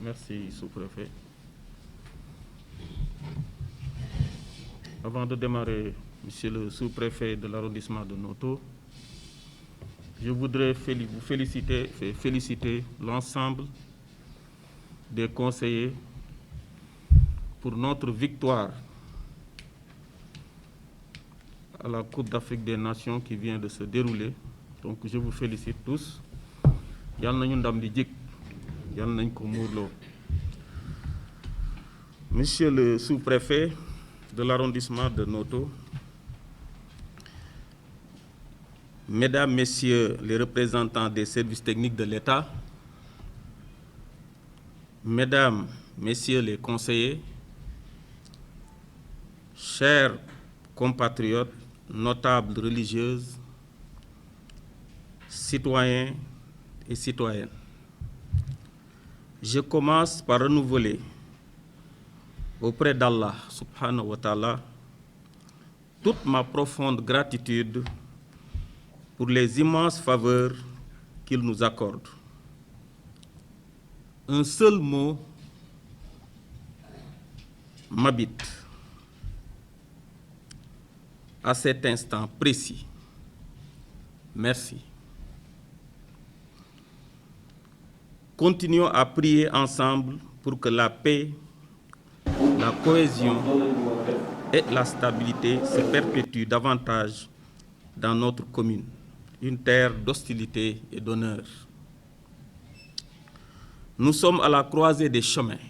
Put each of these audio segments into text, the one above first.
Merci, sous-préfet. Avant de démarrer, monsieur le sous-préfet de l'arrondissement de Noto, je voudrais vous féliciter et féliciter l'ensemble des conseillers pour notre victoire à la Coupe d'Afrique des Nations qui vient de se dérouler. Donc je vous félicite tous. Yal nañu ndam di jik, yal nañ ko muurloo. Monsieur le sous-préfet de l'arrondissement de Noto, Mesdames, Messieurs les représentants des services techniques de l'État, Mesdames, Messieurs les conseillers, chers compatriotes, notables religieuses, citoyens et citoyennes, je commence par renouveler auprès d'Allah subhanahu wa ta'ala toute ma profonde gratitude pour les immenses faveurs qu'il nous accorde. Un seul mot m'habite à cet instant précis. Merci. Continuons à prier ensemble pour que la paix, la cohésion et la stabilité se perpétuent davantage dans notre commune, une terre d'hostilité et d'honneur. Nous sommes à la croisée des chemins.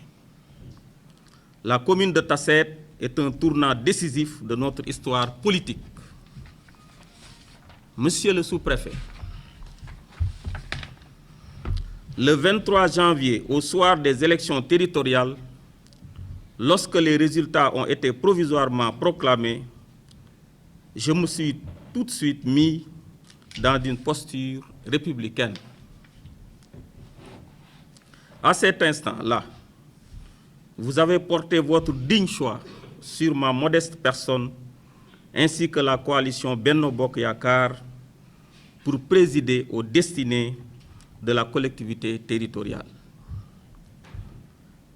La commune de Tasset est un tournant décisif de notre histoire politique. Monsieur le sous-préfet, le 23 janvier, au soir des élections territoriales, lorsque les résultats ont été provisoirement proclamés, je me suis tout de suite mis dans une posture républicaine. À cet instant-là, vous avez porté votre digne choix sur ma modeste personne ainsi que la coalition Benno Bokk Yakaar pour présider aux destinées de la collectivité territoriale.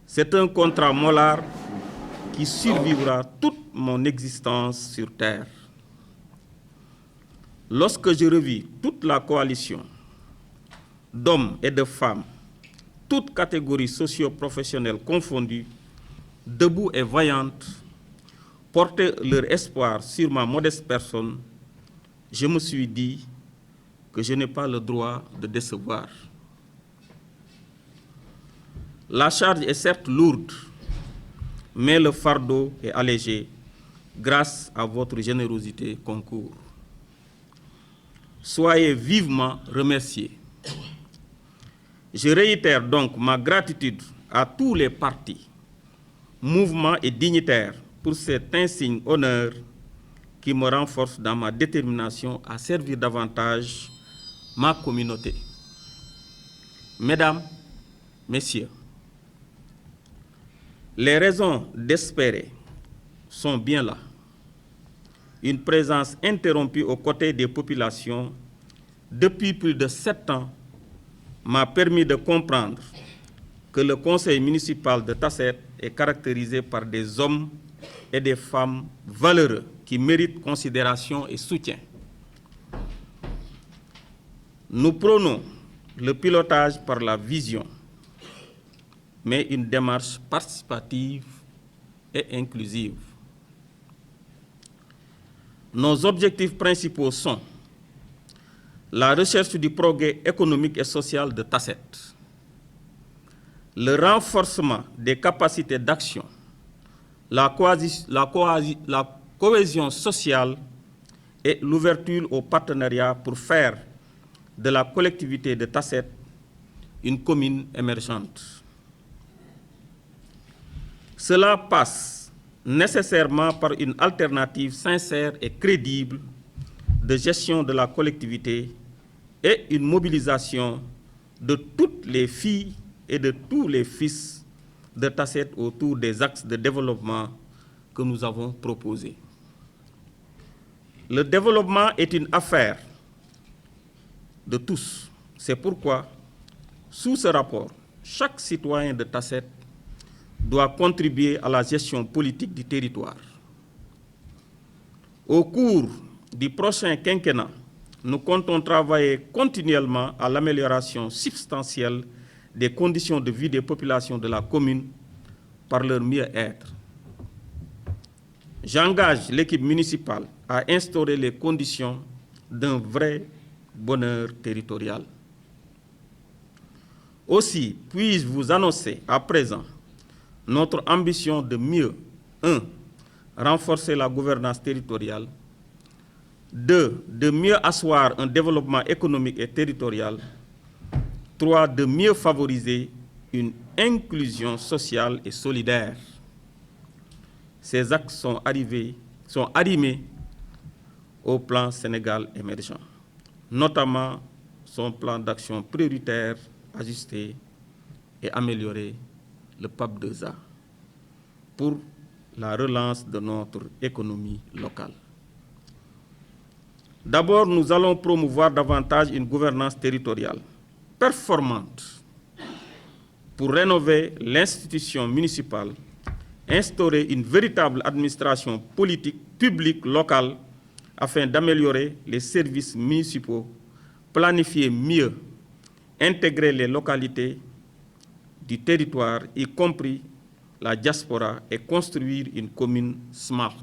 C'est un contrat moral qui survivra toute mon existence sur terre. Lorsque je revis toute la coalition d'hommes et de femmes, toutes catégories socio-professionnelles confondues, debout et vaillantes, porter leur espoir sur ma modeste personne, je me suis dit que je n'ai pas le droit de décevoir. La charge est certes lourde, mais le fardeau est allégé grâce à votre générosité concours. Soyez vivement remerciés. Je réitère donc ma gratitude à tous les partis, mouvements et dignitaires pour cet insigne honneur qui me renforce dans ma détermination à servir davantage ma communauté. Mesdames, Messieurs, les raisons d'espérer sont bien là. Une présence interrompue aux côtés des populations depuis plus de 7 ans m'a permis de comprendre que le conseil municipal de Tasset est caractérisé par des hommes et des femmes valeureux qui méritent considération et soutien. Nous prônons le pilotage par la vision, mais une démarche participative et inclusive. Nos objectifs principaux sont la recherche du progrès économique et social de Tasset, le renforcement des capacités d'action, la cohésion sociale et l'ouverture au partenariat pour faire de la collectivité de Tasset une commune émergente. Cela passe nécessairement par une alternative sincère et crédible de gestion de la collectivité et une mobilisation de toutes les filles et de tous les fils de Tasset autour des axes de développement que nous avons proposés. Le développement est une affaire de tous. C'est pourquoi Sous ce rapport, chaque citoyen de Tasset doit contribuer à la gestion politique du territoire. Au cours du prochain quinquennat, nous comptons travailler continuellement à l'amélioration substantielle des conditions de vie des populations de la commune par leur mieux-être. J'engage l'équipe municipale à instaurer les conditions d'un vrai bonheur territorial. Aussi, puis-je vous annoncer à présent notre ambition de mieux, 1. renforcer la gouvernance territoriale, 2. de mieux asseoir un développement économique et territorial, 3. de mieux favoriser une inclusion sociale et solidaire. Ces axes sont arrimés au plan Sénégal émergent, notamment son plan d'action prioritaire ajusté et amélioré, le PAP 2A, pour la relance de notre économie locale. D'abord, nous allons promouvoir davantage une gouvernance territoriale performante pour rénover l'institution municipale, instaurer une véritable administration politique publique locale afin d'améliorer les services municipaux, planifier mieux, intégrer les localités du territoire, y compris la diaspora, et construire une commune smart.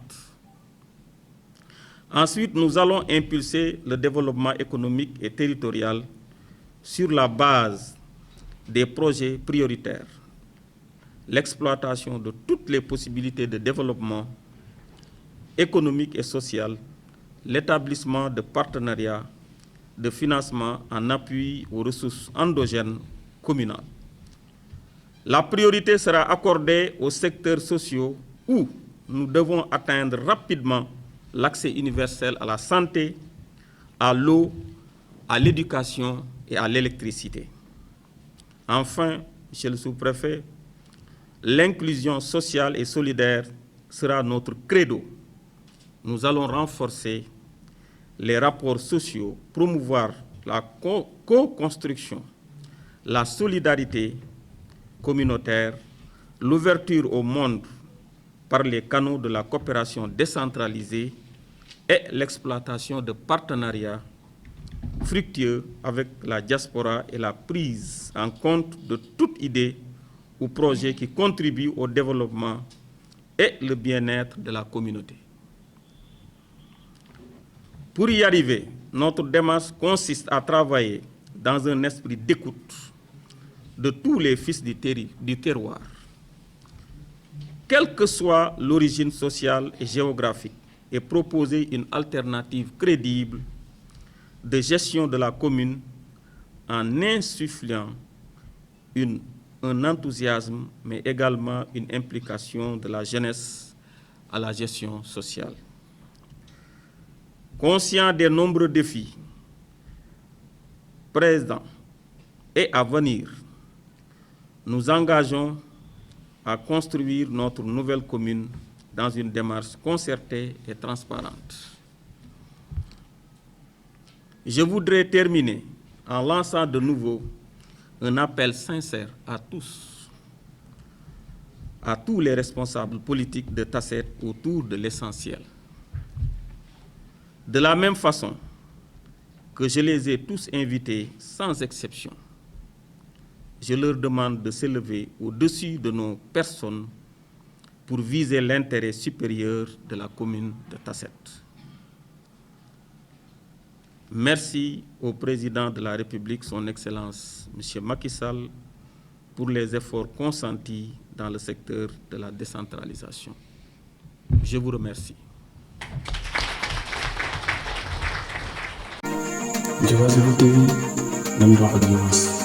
Ensuite, nous allons impulser le développement économique et territorial sur la base des projets prioritaires, l'exploitation de toutes les possibilités de développement économique et social, l'établissement de partenariats de financement en appui aux ressources endogènes communales. La priorité sera accordée aux secteurs sociaux où nous devons atteindre rapidement l'accès universel à la santé, à l'eau, à l'éducation et à l'électricité. Enfin, Monsieur le sous-préfet, l'inclusion sociale et solidaire sera notre credo. Nous allons renforcer les rapports sociaux, promouvoir la co-construction, la solidarité communautaire, l'ouverture au monde par les canaux de la coopération décentralisée et l'exploitation de partenariats fructueux avec la diaspora et la prise en compte de toute idée ou projet qui contribue au développement et le bien-être de la communauté. Pour y arriver, notre démarche consiste à travailler dans un esprit d'écoute de tous les fils du terroir. Quelle que soit l'origine sociale et géographique, et proposer une alternative crédible de gestion de la commune en insufflant un enthousiasme, mais également une implication de la jeunesse à la gestion sociale. Conscient des nombreux défis présents et à venir, nous engageons à construire notre nouvelle commune dans une démarche concertée et transparente. Je voudrais terminer en lançant de nouveau un appel sincère à tous les responsables politiques de Tasset autour de l'essentiel. De la même façon que je les ai tous invités sans exception, je leur demande de s'élever au-dessus de nos personnes pour viser l'intérêt supérieur de la commune de Tasset. Merci au président de la République, son Excellence, M. Macky Sall, pour les efforts consentis dans le secteur de la décentralisation. Je vous remercie. Diobass TV, nañu wax ak Diobass.